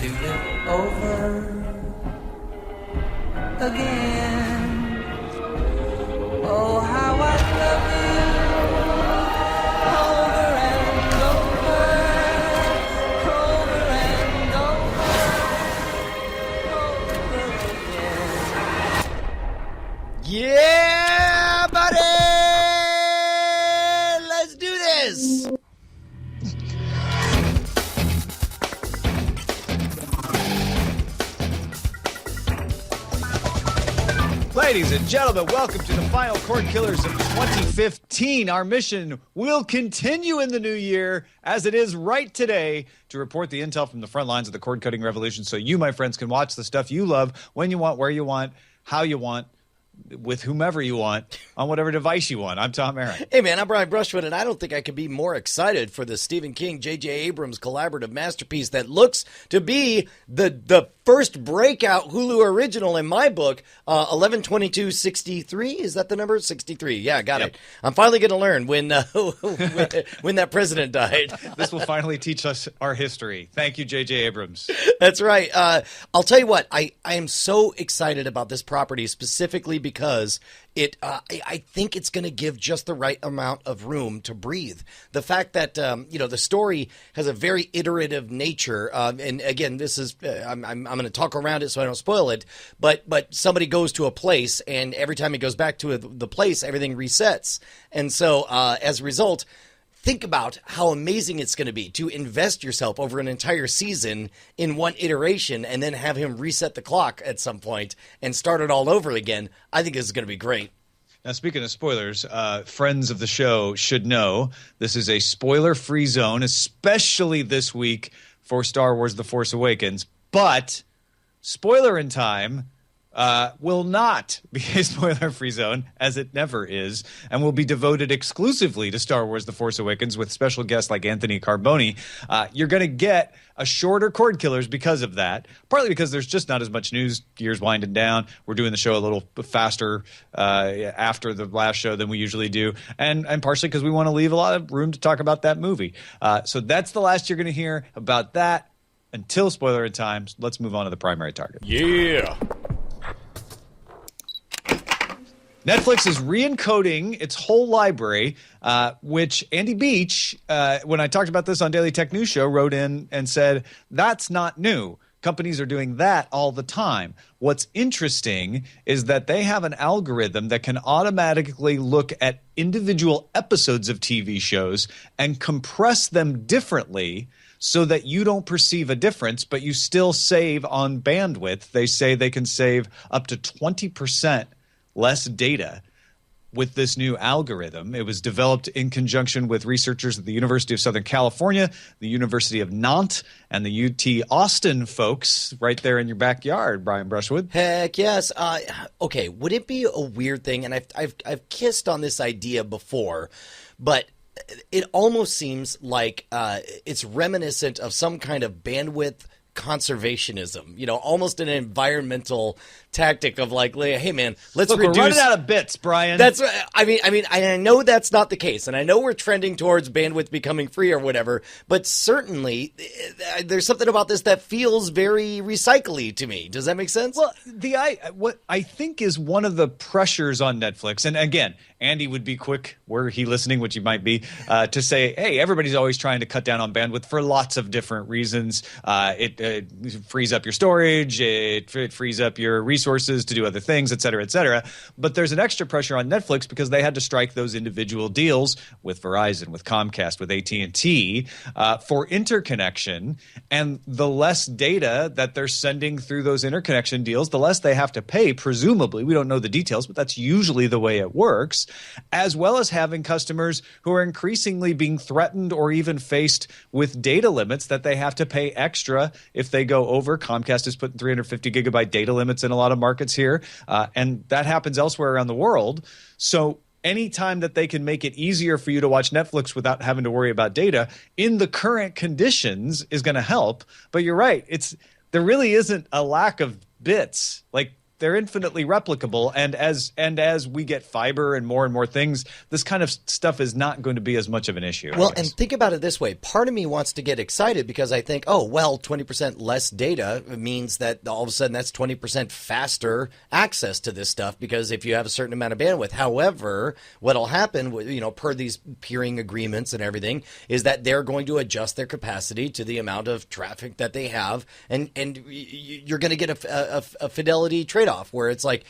to live over again. Oh, how I love you over and over, over and over, over again. Yeah, buddy! Let's do this! Ladies and gentlemen, welcome to the final Cordkillers of 2015. Our mission will continue in the new year, as it is right today, to report the intel from the front lines of the cord-cutting revolution so you, my friends, can watch the stuff you love when you want, where you want, how you want, with whomever you want, on whatever device you want. I'm Tom Aaron. Hey, man, I'm Brian Brushwood, and I don't think I could be more excited for the Stephen King, J.J. Abrams collaborative masterpiece that looks to be the first breakout Hulu original in my book, 11/22/63. Is that the number? 63. Yeah, got it. I'm finally going to learn when that president died. This will finally teach us our history. Thank you, J.J. Abrams. That's right. I'll tell you what, I am so excited about this property specifically because I think it's going to give just the right amount of room to breathe. The fact that the story has a very iterative nature, and again, this is I'm going to talk around it so I don't spoil it. But somebody goes to a place, and every time he goes back to the place, everything resets, and so as a result. Think about how amazing it's going to be to invest yourself over an entire season in one iteration and then have him reset the clock at some point and start it all over again. I think this is going to be great. Now, speaking of spoilers, friends of the show should know this is a spoiler-free zone, especially this week for Star Wars The Force Awakens. But spoiler in time will not be a spoiler-free zone, as it never is, and will be devoted exclusively to Star Wars The Force Awakens with special guests like Anthony Carboni. You're going to get a shorter Cordkillers because of that, partly because there's just not as much news. Year's winding down. We're doing the show a little faster after the last show than we usually do, and partially because we want to leave a lot of room to talk about that movie. So that's the last you're going to hear about that until spoiler in time. Let's move on to the primary target. Yeah. Netflix is re-encoding its whole library, which Andy Beach, when I talked about this on Daily Tech News Show, wrote in and said, that's not new. Companies are doing that all the time. What's interesting is that they have an algorithm that can automatically look at individual episodes of TV shows and compress them differently so that you don't perceive a difference, but you still save on bandwidth. They say they can save up to 20% less data with this new algorithm. It was developed in conjunction with researchers at the University of Southern California, the University of Nantes, and the UT Austin folks right there in your backyard, Brian Brushwood. Heck yes. Okay, would it be a weird thing, and I've kissed on this idea before, but it almost seems like it's reminiscent of some kind of bandwidth conservationism, almost an environmental tactic of like, hey man, let's reduce. We're running out of bits, Brian. That's I mean, I know that's not the case, and I know we're trending towards bandwidth becoming free or whatever, but certainly there's something about this that feels very recycly to me. Does that make sense? Well, what I think is one of the pressures on Netflix, and again, Andy would be quick, were he listening, which he might be, to say, hey, everybody's always trying to cut down on bandwidth for lots of different reasons. It frees up your storage, it frees up your resources to do other things, et cetera, et cetera. But there's an extra pressure on Netflix because they had to strike those individual deals with Verizon, with Comcast, with AT&T for interconnection. And the less data that they're sending through those interconnection deals, the less they have to pay, presumably. We don't know the details, but that's usually the way it works, as well as having customers who are increasingly being threatened or even faced with data limits that they have to pay extra if they go over. Comcast is putting 350 gigabyte data limits in a lot of markets here, and that happens elsewhere around the world. So anytime that they can make it easier for you to watch Netflix without having to worry about data in the current conditions is going to help. But you're right. There really isn't a lack of bits. Like, they're infinitely replicable, and as we get fiber and more things, this kind of stuff is not going to be as much of an issue. Well, and think about it this way. Part of me wants to get excited because I think, 20% less data means that all of a sudden that's 20% faster access to this stuff, because if you have a certain amount of bandwidth. However, what'll happen, per these peering agreements and everything, is that they're going to adjust their capacity to the amount of traffic that they have, and you're going to get a fidelity trade-off where it's like,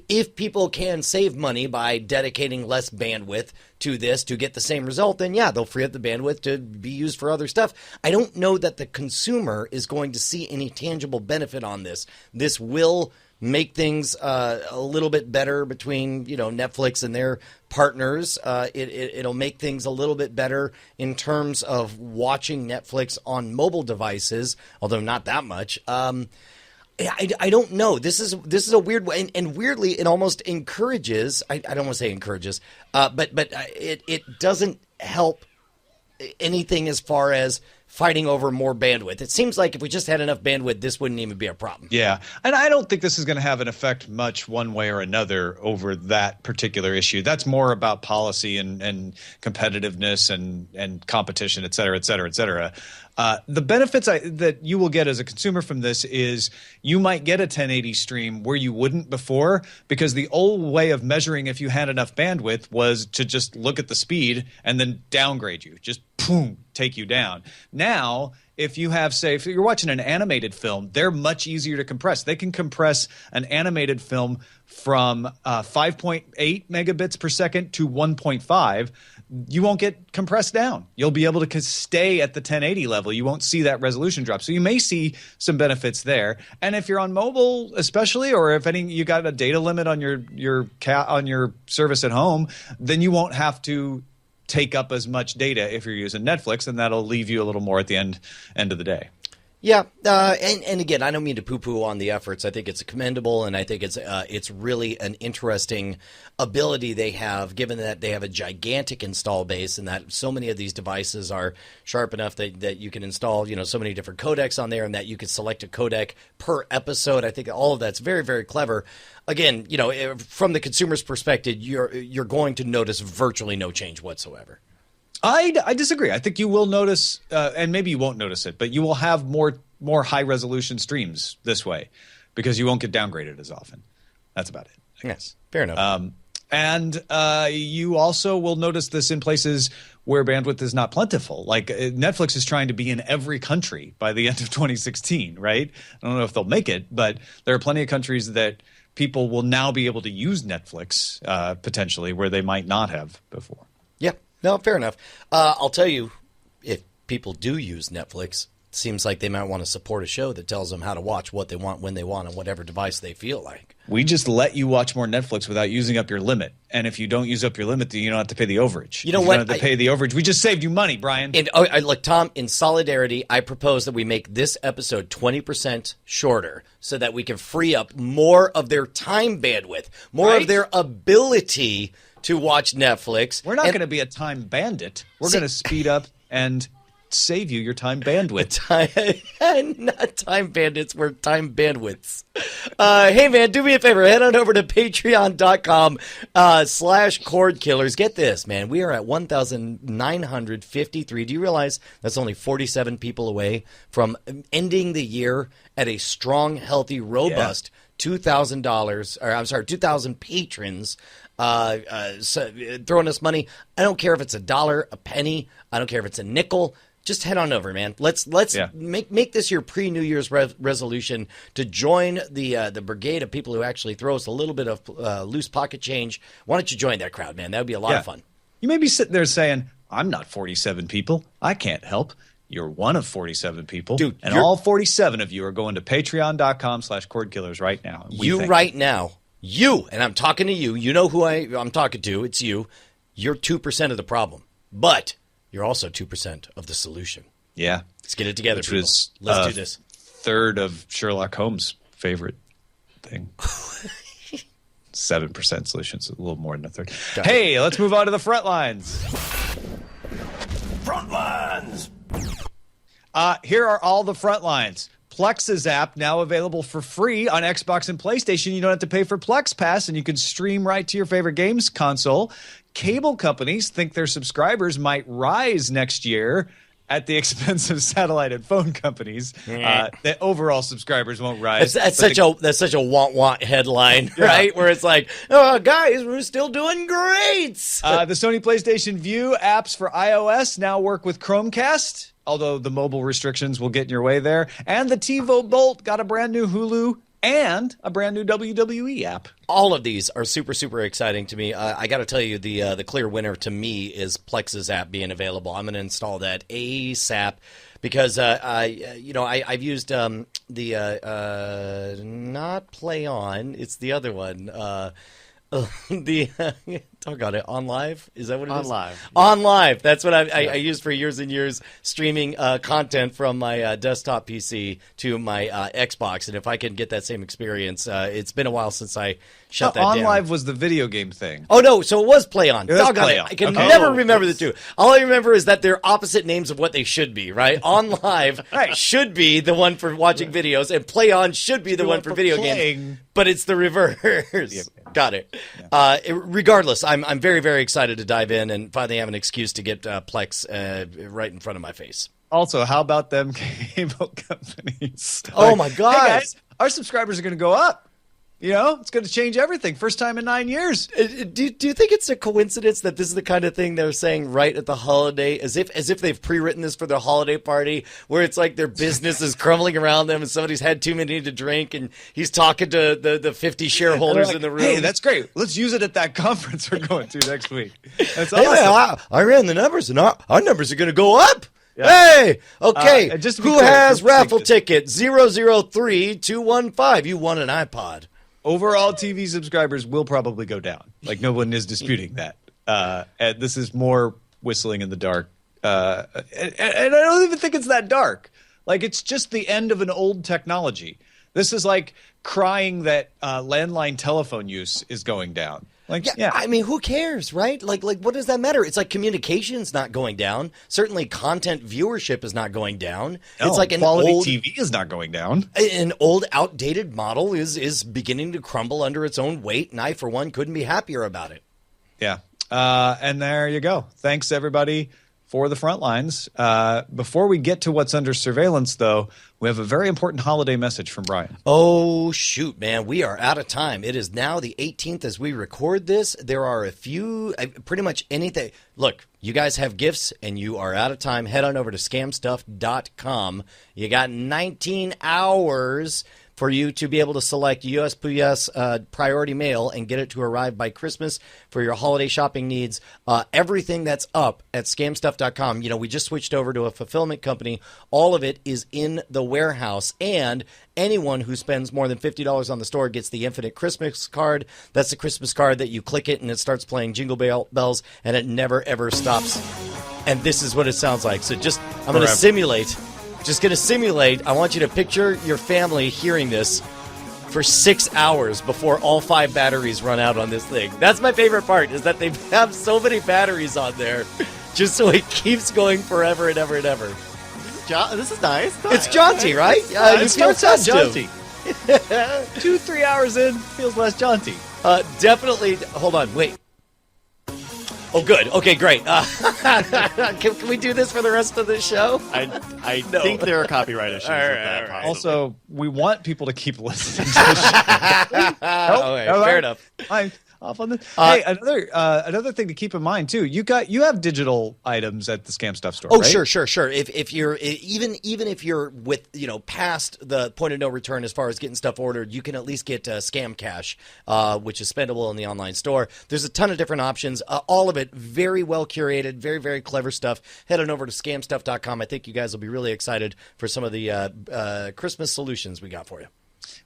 if people can save money by dedicating less bandwidth to this to get the same result, then yeah, they'll free up the bandwidth to be used for other stuff. I don't know that the consumer is going to see any tangible benefit on this. This will make things a little bit better between Netflix and their partners. It'll make things a little bit better in terms of watching Netflix on mobile devices, although not that much. I don't know. This is a weird way, and weirdly, it almost encourages. I don't want to say encourages, but it doesn't help anything as far as fighting over more bandwidth. It seems like if we just had enough bandwidth, this wouldn't even be a problem. Yeah, and I don't think this is going to have an effect much one way or another over that particular issue. That's more about policy and competitiveness and competition, et cetera, et cetera, et cetera. The benefits that you will get as a consumer from this is you might get a 1080 stream where you wouldn't before, because the old way of measuring if you had enough bandwidth was to just look at the speed and then downgrade you, just boom, take you down. Now, if you have, say, if you're watching an animated film, they're much easier to compress. They can compress an animated film from 5.8 megabits per second to 1.5. You won't get compressed down. You'll be able to stay at the 1080 level. You won't see that resolution drop. So you may see some benefits there. And if you're on mobile, especially, or if you got a data limit on your service at home, then you won't have to take up as much data if you're using Netflix, and that'll leave you a little more at the end of the day. Yeah, and again, I don't mean to poo-poo on the efforts. I think it's commendable, and I think it's really an interesting ability they have, given that they have a gigantic install base, and that so many of these devices are sharp enough that you can install, so many different codecs on there, and that you could select a codec per episode. I think all of that's very, very clever. Again, from the consumer's perspective, you're going to notice virtually no change whatsoever. I disagree. I think you will notice, and maybe you won't notice it, but you will have more high resolution streams this way because you won't get downgraded as often. That's about it, I guess. Fair enough. And you also will notice this in places where bandwidth is not plentiful. Like Netflix is trying to be in every country by the end of 2016, right? I don't know if they'll make it, but there are plenty of countries that people will now be able to use Netflix potentially where they might not have before. Yeah. No, fair enough. I'll tell you, if people do use Netflix, it seems like they might want to support a show that tells them how to watch what they want, when they want, on whatever device they feel like. We just let you watch more Netflix without using up your limit. And if you don't use up your limit, then you don't have to pay the overage. You know what? what? You don't have to pay the overage. We just saved you money, Brian. Look, Tom, in solidarity, I propose that we make this episode 20% shorter so that we can free up more of their time bandwidth, more of their ability to watch Netflix. We're not going to be a time bandit. We're going to speed up and save you your time bandwidth. Not time bandits, we're time bandwidths. Hey, man, do me a favor. Head on over to patreon.com/Cordkillers. Get this, man. We are at 1,953. Do you realize that's only 47 people away from ending the year at a strong, healthy, robust $2,000, or I'm sorry, 2,000 patrons throwing us money. I don't care if it's $1, a penny. I don't care if it's a nickel. Just head on over, man. Let's make this your pre-New Year's resolution to join the brigade of people who actually throw us a little bit of loose pocket change. Why don't you join that crowd, man? That would be a lot of fun. You may be sitting there saying, I'm not 47 people. I can't help. You're one of 47 people. Dude, and all 47 of you are going to patreon.com/Cordkillers right now. You, and I'm talking to you. You know who I'm talking to. It's you. You're 2% of the problem. But you're also 2% of the solution. Yeah. Let's get it together, Which people. was Let's do this. Third of Sherlock Holmes' favorite thing. 7% solutions, a little more than a third. Hey, let's move on to the front lines. Front lines! Here are all the front lines. Plex's app now available for free on Xbox and PlayStation. You don't have to pay for Plex Pass, and you can stream right to your favorite games console. Cable companies think their subscribers might rise next year at the expense of satellite and phone companies. The overall subscribers won't rise. That's such a want headline, right? Where it's like, oh, guys, we're still doing great. The Sony PlayStation View apps for iOS now work with Chromecast, although the mobile restrictions will get in your way there. And the TiVo Bolt got a brand new Hulu and a brand new WWE app. All of these are super, super exciting to me. I got to tell you, the clear winner to me is Plex's app being available. I'm going to install that ASAP because I've used the not Play On. It's the other one. Doggone it, On Live? Is that what it is? On Live. On Live. That's what I used for years and years, streaming content from my desktop PC to my Xbox. And if I can get that same experience, it's been a while since I shut that On down. Live was the video game thing. Oh, no, so it was Play On. It was Doggone Play it. On. I can Okay. never remember the two. All I remember is that they're opposite names of what they should be, right? On Live Right. should be the one for watching videos, and Play On should be the one for video games. But it's the reverse. Got it. Regardless, I'm very, very excited to dive in and finally have an excuse to get Plex right in front of my face. Also, how about them cable companies? Oh, my God. Hey guys, our subscribers are going to go up. You know, it's going to change everything. First time in 9 years. Do you think it's a coincidence that this is the kind of thing they're saying right at the holiday, as if they've pre-written this for their holiday party, where it's like their business is crumbling around them and somebody's had too many to drink and he's talking to the 50 shareholders Like, in the room. Hey, that's great. Let's use it at that conference we're going to next week. That's Hey, awesome. man, I ran the numbers and our numbers are going to go up. Yeah. Hey, okay. Just to be Who clear, has for raffle safety. ticket 003215? You won an iPod. Overall TV subscribers will probably go down. Like, no one is disputing that. And this is more whistling in the dark. And I don't even think it's that dark. Like, it's just the end of an old technology. This is like crying that landline telephone use is going down. Like, yeah. I mean, who cares, right? Like, what does that matter? It's like communication's not going down. Certainly, content viewership is not going down. No, it's like an quality old TV is not going down. An old, outdated model is beginning to crumble under its own weight, and I, for one, couldn't be happier about it. Yeah. And there you go. Thanks, everybody, for the front lines. Before we get to what's under surveillance, though, we have a very important holiday message from Brian. Oh, shoot, man. We are out of time. It is now the 18th as we record this. There are a few, pretty much anything. Look, you guys have gifts and you are out of time. Head on over to scamstuff.com. You got 19 hours for you to be able to select USPS priority mail and get it to arrive by Christmas for your holiday shopping needs. Everything that's up at scamstuff.com, we just switched over to a fulfillment company. All of it is in the warehouse, and anyone who spends more than $50 on the store gets the Infinite Christmas card. That's the Christmas card that you click it and it starts playing Jingle Bells, and it never, ever stops. And this is what it sounds like. So I'm going to simulate. Just going to simulate. I want you to picture your family hearing this for 6 hours before all 5 batteries run out on this thing. That's my favorite part, is that they have so many batteries on there just so it keeps going forever and ever and ever. This is nice. It's jaunty, right? It You starts feel out festive. jaunty. 2-3 hours in, feels less jaunty. Definitely. Hold on. Wait. Oh, good. Okay, great. Can we do this for the rest of the show? I think there are copyright issues with that. Probably. Also, we want people to keep listening to the show. Fair enough. I'm off on this. Hey, another thing to keep in mind too. You have digital items at the Scam Stuff store. Oh, right? sure. If you're even if you're with past the point of no return as far as getting stuff ordered, you can at least get Scam Cash, which is spendable in the online store. There's a ton of different options. All of it very well curated, very, very clever stuff. Head on over to scamstuff.com. I think you guys will be really excited for some of the Christmas solutions we got for you.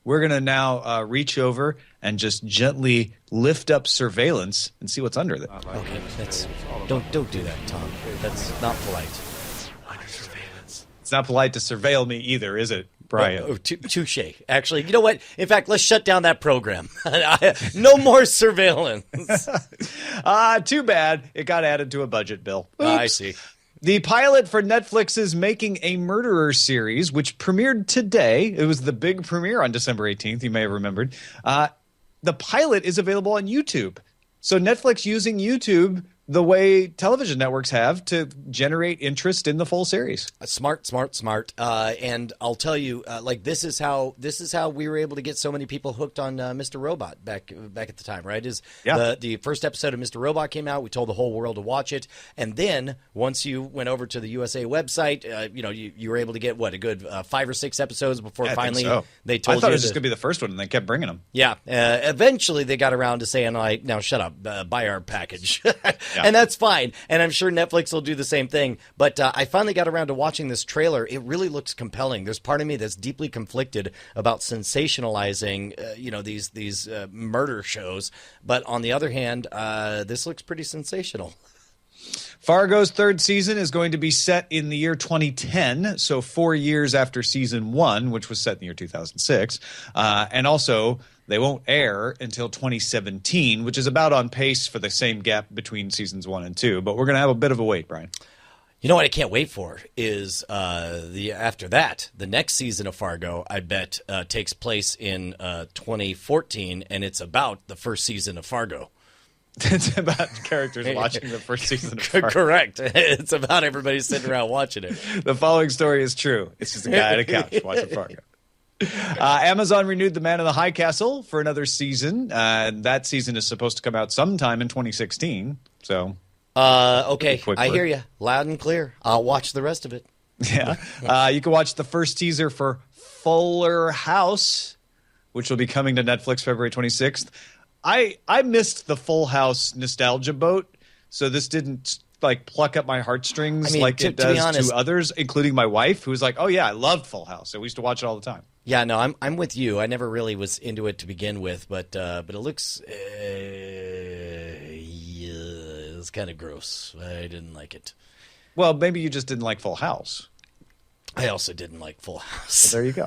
We're going to now reach over and just gently lift up surveillance and see what's under it. Okay, don't do that, Tom. That's not polite. Under surveillance. It's not polite to surveil me either, is it, Brian? Oh, touche. Actually, you know what? In fact, let's shut down that program. No more surveillance. Too bad. It got added to a budget bill. I see. The pilot for Netflix's Making a Murderer series, which premiered today. It was the big premiere on December 18th. You may have remembered. The pilot is available on YouTube. So Netflix using YouTube the way television networks have to generate interest in the full series. Smart. And I'll tell you, this is how we were able to get so many people hooked on Mr. Robot back at the time, right? The first episode of Mr. Robot came out. We told the whole world to watch it, and then once you went over to the USA website, you were able to get a good 5 or 6 episodes before finally they told you. I thought it was just going to be the first one, and they kept bringing them. Yeah. Eventually, they got around to saying, "Now shut up, buy our package." And that's fine. And I'm sure Netflix will do the same thing. But I finally got around to watching this trailer. It really looks compelling. There's part of me that's deeply conflicted about sensationalizing, these murder shows. But on the other hand, this looks pretty sensational. Fargo's 3rd season is going to be set in the year 2010, so 4 years after season 1, which was set in the year 2006. And also, they won't air until 2017, which is about on pace for the same gap between seasons 1 and 2. But we're going to have a bit of a wait, Brian. You know what I can't wait for is after that, the next season of Fargo, I bet, takes place in 2014, and it's about the first season of Fargo. It's about characters watching the first season of Fargo. Correct. It's about everybody sitting around watching it. The following story is true. It's just a guy on a couch watching Fargo. Amazon renewed The Man in the High Castle for another season. That season is supposed to come out sometime in 2016. So, okay, I hear you loud and clear. I'll watch the rest of it. Yeah. You can watch the first teaser for Fuller House, which will be coming to Netflix February 26th. I missed the Full House nostalgia boat, so this didn't pluck up my heartstrings it does honest, to others, including my wife, who was like, "Oh yeah, I loved Full House. So we used to watch it all the time." Yeah, no, I'm with you. I never really was into it to begin with, but it looks it's kind of gross. I didn't like it. Well, maybe you just didn't like Full House. I also didn't like Full House. Well, there you go.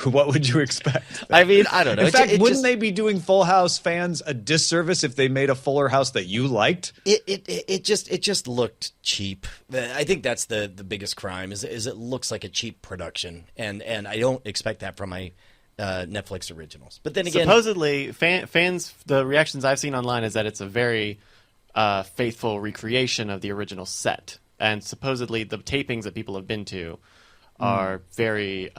What would you expect? I mean, I don't know. In fact, wouldn't they be doing Full House fans a disservice if they made a Fuller House that you liked? It just looked cheap. I think that's the biggest crime is it looks like a cheap production, and I don't expect that from my Netflix originals. But then again, supposedly fans, the reactions I've seen online is that it's a very faithful recreation of the original set, and supposedly the tapings that people have been to are very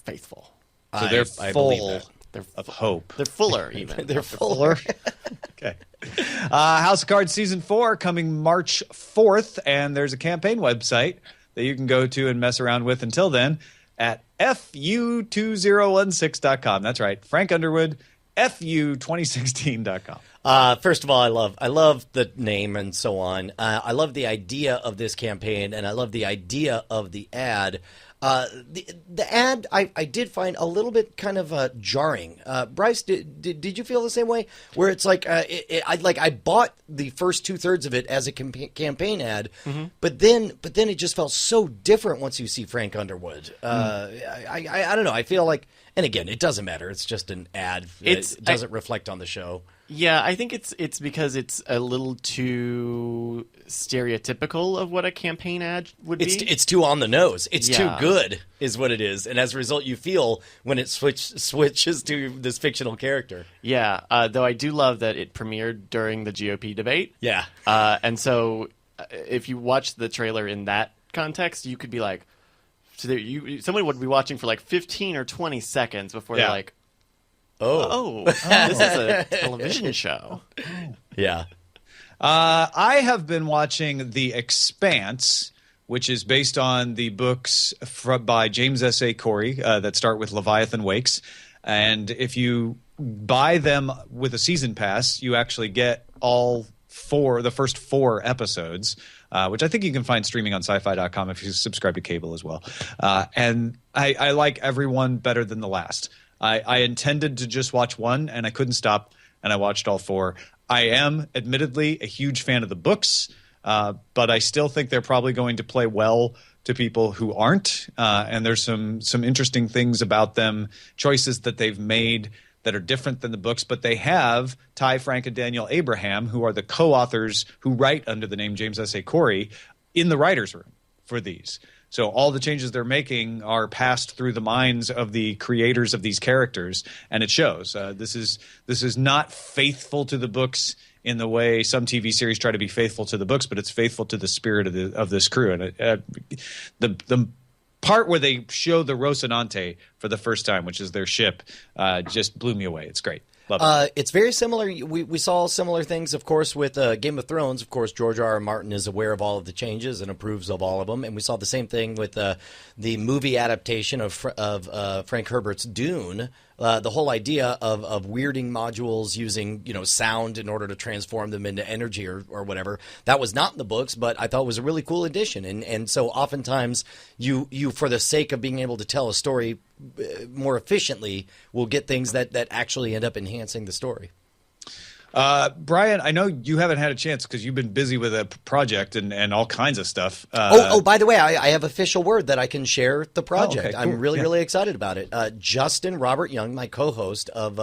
faithful. So they're full of hope. They're fuller, even. They're fuller. Okay. House of Cards Season 4 coming March 4th, and there's a campaign website that you can go to and mess around with until then at fu2016.com. That's right. Frank Underwood, fu2016.com. First of all, I love the name and so on. I love the idea of this campaign, and I love the idea of the ad. The ad I did find a little bit kind of jarring. Bryce, did you feel the same way? Where it's like I bought the first 2/3 of it as a campaign ad, but then it just felt so different once you see Frank Underwood. I don't know. I feel like, and again, it doesn't matter. It's just an ad. It doesn't reflect on the show. Yeah, I think it's because it's a little too stereotypical of what a campaign ad would be. It's too on the nose. It's too good, is what it is, and as a result, you feel when it switches to this fictional character. Yeah, though I do love that it premiered during the GOP debate. Yeah, and so if you watch the trailer in that context, you could be like, someone would be watching for like 15 or 20 seconds before they're like, Oh, this is a television show. Yeah. I have been watching The Expanse, which is based on the books by James S.A. Corey that start with Leviathan Wakes. And if you buy them with a season pass, you actually get the first 4 episodes, which I think you can find streaming on sci-fi.com if you subscribe to cable as well. And I like every one better than the last. I intended to just watch one, and I couldn't stop, and I watched all 4. I am, admittedly, a huge fan of the books, but I still think they're probably going to play well to people who aren't. And there's some interesting things about them, choices that they've made that are different than the books, but they have Ty, Frank, and Daniel Abraham, who are the co-authors who write under the name James S.A. Corey, in the writer's room for these. So all the changes they're making are passed through the minds of the creators of these characters, and it shows. This is not faithful to the books in the way some TV series try to be faithful to the books, but it's faithful to the spirit of this crew. And the part where they show the Rocinante for the first time, which is their ship, just blew me away. It's great. Love it. It's very similar. We saw similar things, of course, with Game of Thrones. Of course, George R. R. Martin is aware of all of the changes and approves of all of them. And we saw the same thing with the movie adaptation of Frank Herbert's Dune. The whole idea of weirding modules using sound in order to transform them into energy or whatever, that was not in the books, but I thought was a really cool addition. And so oftentimes you for the sake of being able to tell a story more efficiently will get things that actually end up enhancing the story. Brian, I know you haven't had a chance because you've been busy with a project and all kinds of stuff. By the way, I have official word that I can share the project. Okay, cool. I'm really excited about it. Justin Robert Young, my co-host of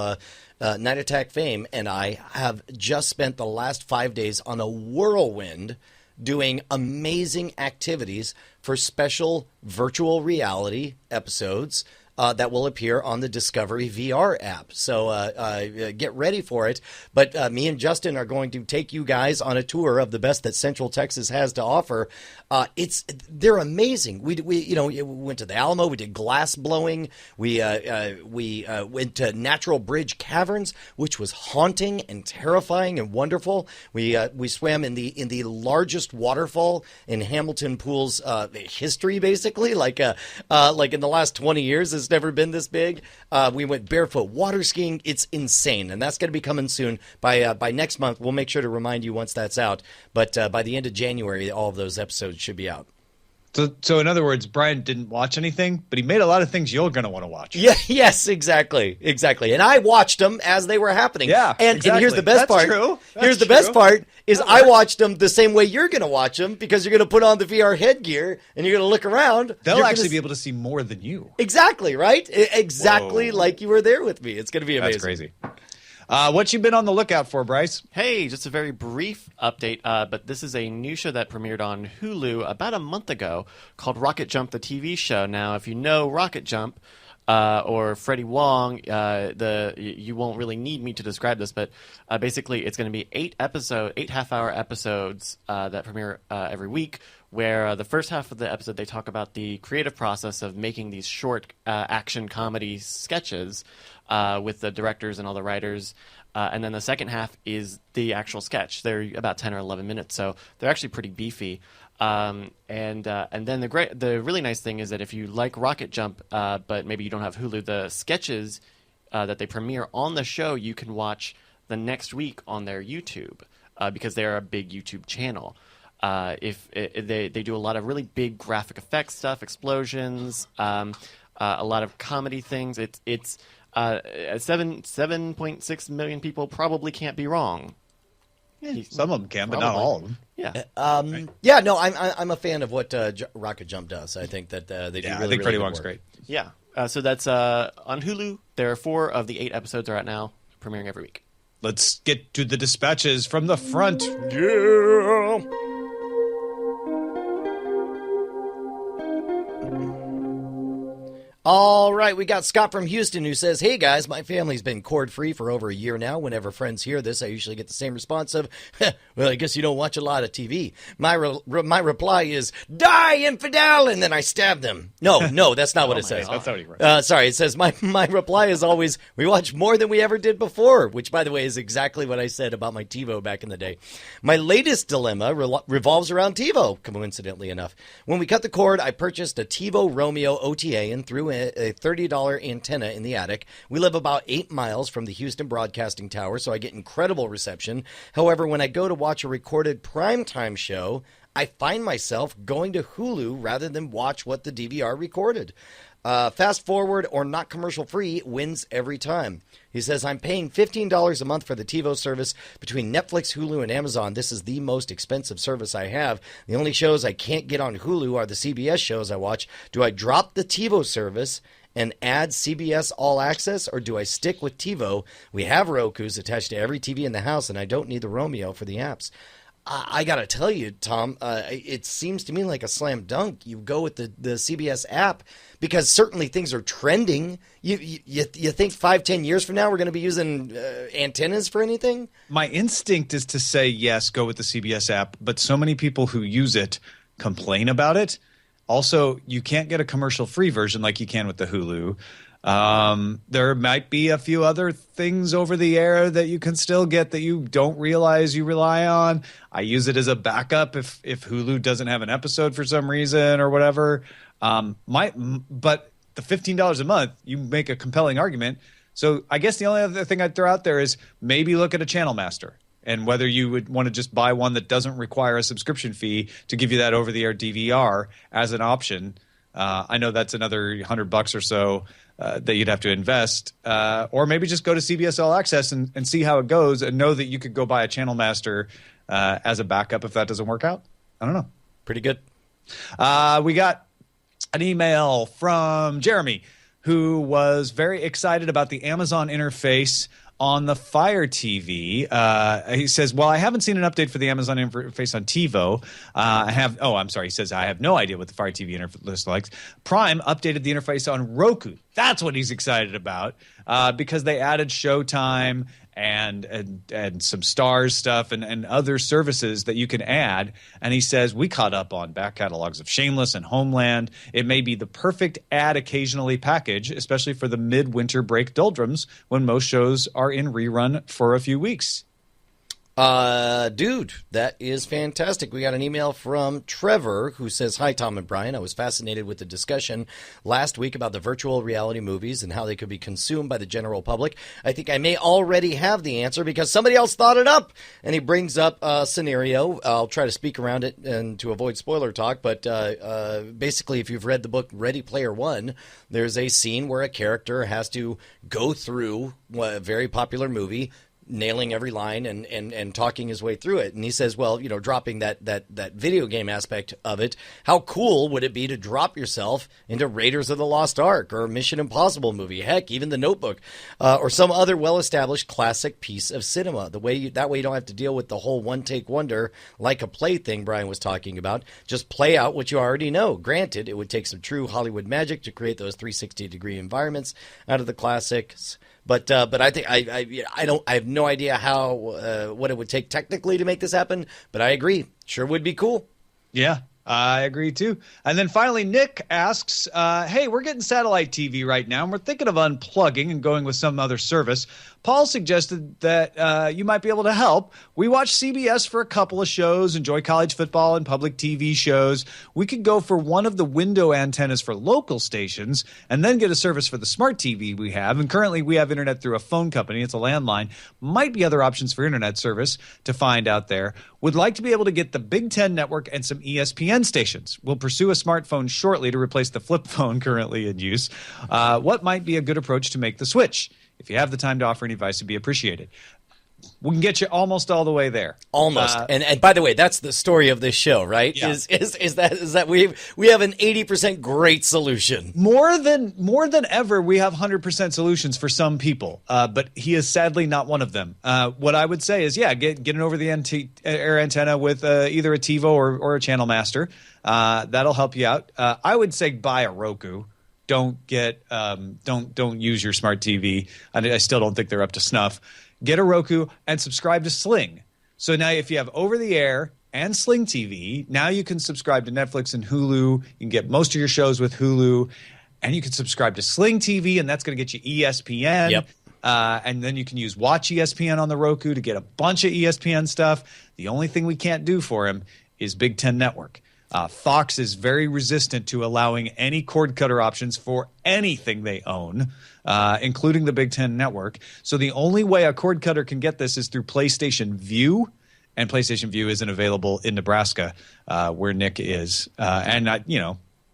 Night Attack fame, and I have just spent the last 5 days on a whirlwind doing amazing activities for special virtual reality episodes that will appear on the Discovery VR app. So get ready for it. But me and Justin are going to take you guys on a tour of the best that Central Texas has to offer. They're amazing. We went to the Alamo. We did glass blowing. We went to Natural Bridge Caverns, which was haunting and terrifying and wonderful. We swam in the largest waterfall in Hamilton Pool's history, basically. Like in the last 20 years, it's never been this big. We went barefoot water skiing. It's insane, and that's going to be coming soon. By next month, we'll make sure to remind you once that's out. But by the end of January, all of those episodes should be out. So in other words, Brian didn't watch anything, but he made a lot of things you're going to want to watch. Yeah, yes, exactly. And I watched them as they were happening. Yeah, and here's the best part. That's true. Best part is I watched them the same way you're going to watch them, because you're going to put on the VR headgear and you're going to look around. They'll actually be able to see more than you. Exactly, right? Exactly. Whoa. Like you were there with me. It's going to be amazing. That's crazy. What you been on the lookout for, Bryce? Hey, just a very brief update, but this is a new show that premiered on Hulu about a month ago called Rocket Jump, the TV show. Now, if you know Rocket Jump or Freddie Wong, you won't really need me to describe this, but basically it's going to be 8 half-hour episodes that premiere every week, where the first half of the episode they talk about the creative process of making these short action comedy sketches with the directors and all the writers. And then the second half is the actual sketch. They're about 10 or 11 minutes, so they're actually pretty beefy. And then the really nice thing is that if you like Rocket Jump, but maybe you don't have Hulu, the sketches that they premiere on the show you can watch the next week on their YouTube, because they're a big YouTube channel. They do a lot of really big graphic effects stuff, explosions, a lot of comedy things. It's 7.6 million people probably can't be wrong. Yeah, some of them can, but not all of them. Yeah. Yeah. No, I'm a fan of what Rocket Jump does. I think that they do. Yeah, really, I think Freddie really Wong's good work. great. Yeah. So that's on Hulu. There are 4 of the 8 episodes are out now, premiering every week. Let's get to the dispatches from the front. Yeah. All right, we got Scott from Houston who says, "Hey guys, my family's been cord-free for over a year now. Whenever friends hear this, I usually get the same response of, well, I guess you don't watch a lot of TV. My reply is, die, infidel, and then I stab them. No, that's not what it says. That's not what he wrote. Sorry, it says, my reply is always, we watch more than we ever did before, which, by the way, is exactly what I said about my TiVo back in the day. My latest dilemma revolves around TiVo, coincidentally enough. When we cut the cord, I purchased a TiVo Romeo OTA and threw in a $30 antenna in the attic. We live about 8 miles from the Houston Broadcasting Tower, so I get incredible reception. However, when I go to watch a recorded primetime show, I find myself going to Hulu rather than watch what the DVR recorded. Fast forward or not commercial free wins every time. He says, I'm paying $15 a month for the TiVo service. Between Netflix, Hulu, and Amazon, this is the most expensive service I have. The only shows I can't get on Hulu are the CBS shows I watch. Do I drop the TiVo service and add CBS All Access, or do I stick with TiVo? We have Roku's attached to every TV in the house, and I don't need the Romeo for the apps. I got to tell you, Tom, it seems to me like a slam dunk. You go with the CBS app because certainly things are trending. You think 5-10 years from now we're going to be using antennas for anything? My instinct is to say yes, go with the CBS app, but so many people who use it complain about it. Also, you can't get a commercial-free version like you can with the Hulu. There might be a few other things over the air that you can still get that you don't realize you rely on. I use it as a backup if Hulu doesn't have an episode for some reason or whatever. But the $15 a month, you make a compelling argument. So I guess the only other thing I'd throw out there is maybe look at a channel master and whether you would want to just buy one that doesn't require a subscription fee to give you that over-the-air DVR as an option. I know that's another $100 or so that you'd have to invest, or maybe just go to CBS All Access and see how it goes, and know that you could go buy a channel master as a backup if that doesn't work out. I don't know. Pretty good. We got an email from Jeremy, who was very excited about the Amazon interface on the Fire TV. He says, well, I haven't seen an update for the Amazon interface on TiVo. He says, I have no idea what the Fire TV interface looks like. Prime updated the interface on Roku. That's what he's excited about because they added Showtime and some Stars stuff and other services that you can add. And he says, we caught up on back catalogs of Shameless and Homeland. It may be the perfect add occasionally package, especially for the midwinter break doldrums when most shows are in rerun for a few weeks. Dude, that is fantastic. We got an email from Trevor who says, hi, Tom and Brian. I was fascinated with the discussion last week about the virtual reality movies and how they could be consumed by the general public. I think I may already have the answer because somebody else thought it up. And he brings up a scenario. I'll try to speak around it and to avoid spoiler talk. But basically, if you've read the book Ready Player One, there's a scene where a character has to go through a very popular movie, nailing every line and talking his way through it. And he says, well, dropping that video game aspect of it, how cool would it be to drop yourself into Raiders of the Lost Ark or Mission Impossible movie, heck, even The Notebook, or some other well-established classic piece of cinema. That way you don't have to deal with the whole one-take wonder like a play thing Brian was talking about. Just play out what you already know. Granted, it would take some true Hollywood magic to create those 360-degree environments out of the classics. But I think I have no idea how what it would take technically to make this happen. But I agree, sure would be cool. Yeah, I agree too. And then finally, Nick asks, "Hey, we're getting satellite TV right now, and we're thinking of unplugging and going with some other service. Paul suggested that you might be able to help. We watch CBS for a couple of shows, enjoy college football and public TV shows. We could go for one of the window antennas for local stations and then get a service for the smart TV we have. And currently we have internet through a phone company. It's a landline. Might be other options for internet service to find out there. Would like to be able to get the Big Ten network and some ESPN stations. We'll pursue a smartphone shortly to replace the flip phone currently in use. What might be a good approach to make the switch? If you have the time to offer any advice, it'd be appreciated." We can get you almost all the way there. Almost. And by the way, that's the story of this show, right? Yeah. Is that we have an 80% great solution. More than ever, we have 100% solutions for some people, but he is sadly not one of them. What I would say is, get an over-the-air antenna with either a TiVo or a channel master. That'll help you out. I would say buy a Roku. Don't use your smart TV. I still don't think they're up to snuff. Get a Roku and subscribe to Sling. So now if you have over-the-air and Sling TV, now you can subscribe to Netflix and Hulu. You can get most of your shows with Hulu. And you can subscribe to Sling TV, and that's going to get you ESPN. Yep. And then you can use Watch ESPN on the Roku to get a bunch of ESPN stuff. The only thing we can't do for him is Big Ten Network. Fox is very resistant to allowing any cord cutter options for anything they own, including the Big Ten Network. So the only way a cord cutter can get this is through PlayStation Vue, and PlayStation Vue isn't available in Nebraska, where Nick is.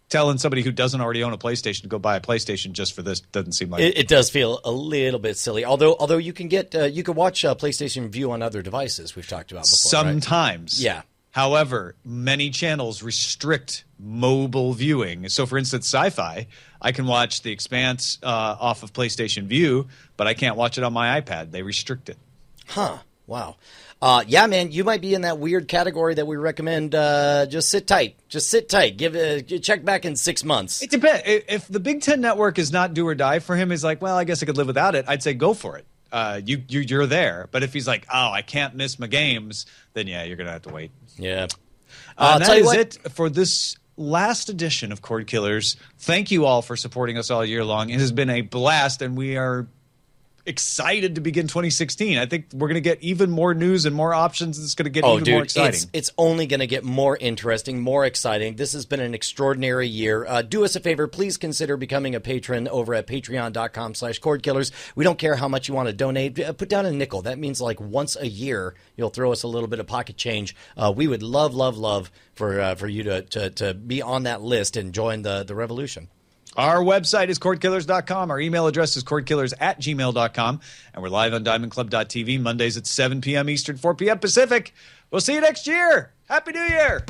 Telling somebody who doesn't already own a PlayStation to go buy a PlayStation just for this doesn't seem like it does feel a little bit silly. Although you can watch PlayStation Vue on other devices we've talked about before. Sometimes, right? Yeah. However, many channels restrict mobile viewing. So, for instance, Sci-Fi, I can watch The Expanse off of PlayStation View, but I can't watch it on my iPad. They restrict it. Huh. Wow. Yeah, man, you might be in that weird category that we recommend. Just sit tight. Just sit tight. Check back in 6 months. It depends. If the Big Ten Network is not do or die for him, he's like, well, I guess I could live without it. I'd say go for it. You're there. But if he's like, oh, I can't miss my games, then yeah, you're gonna have to wait. Yeah. That is it for this last edition of Cordkillers. Thank you all for supporting us all year long. It has been a blast, and we are excited to begin 2016. I think we're going to get even more news and more options. It's going to get even more exciting. It's only going to get more interesting, more exciting. This has been an extraordinary year. Do us a favor. Please consider becoming a patron over at patreon.com/cordkillers. We don't care how much you want to donate. Put down a nickel. That means like once a year, you'll throw us a little bit of pocket change. We would love for you to be on that list and join the revolution. Our website is cordkillers.com. Our email address is cordkillers@gmail.com. And we're live on diamondclub.tv Mondays at 7 p.m. Eastern, 4 p.m. Pacific. We'll see you next year. Happy New Year.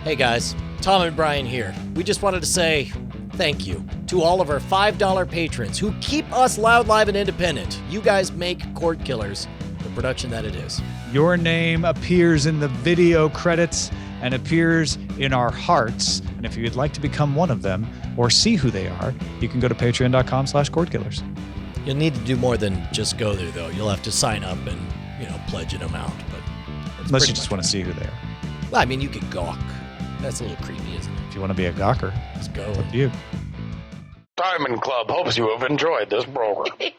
Hey, guys. Tom and Brian here. We just wanted to say thank you to all of our $5 patrons who keep us loud, live, and independent. You guys make Cordkillers the production that it is. Your name appears in the video credits and appears in our hearts. And if you'd like to become one of them or see who they are, you can go to patreon.com/cordkillers. You'll need to do more than just go there, though. You'll have to sign up and, pledge an amount. But unless you just want to see who they are. Well, I mean, you could gawk. That's a little creepy, isn't it? If you want to be a gawker, let's go. It's up to you. Diamond Club hopes you have enjoyed this program.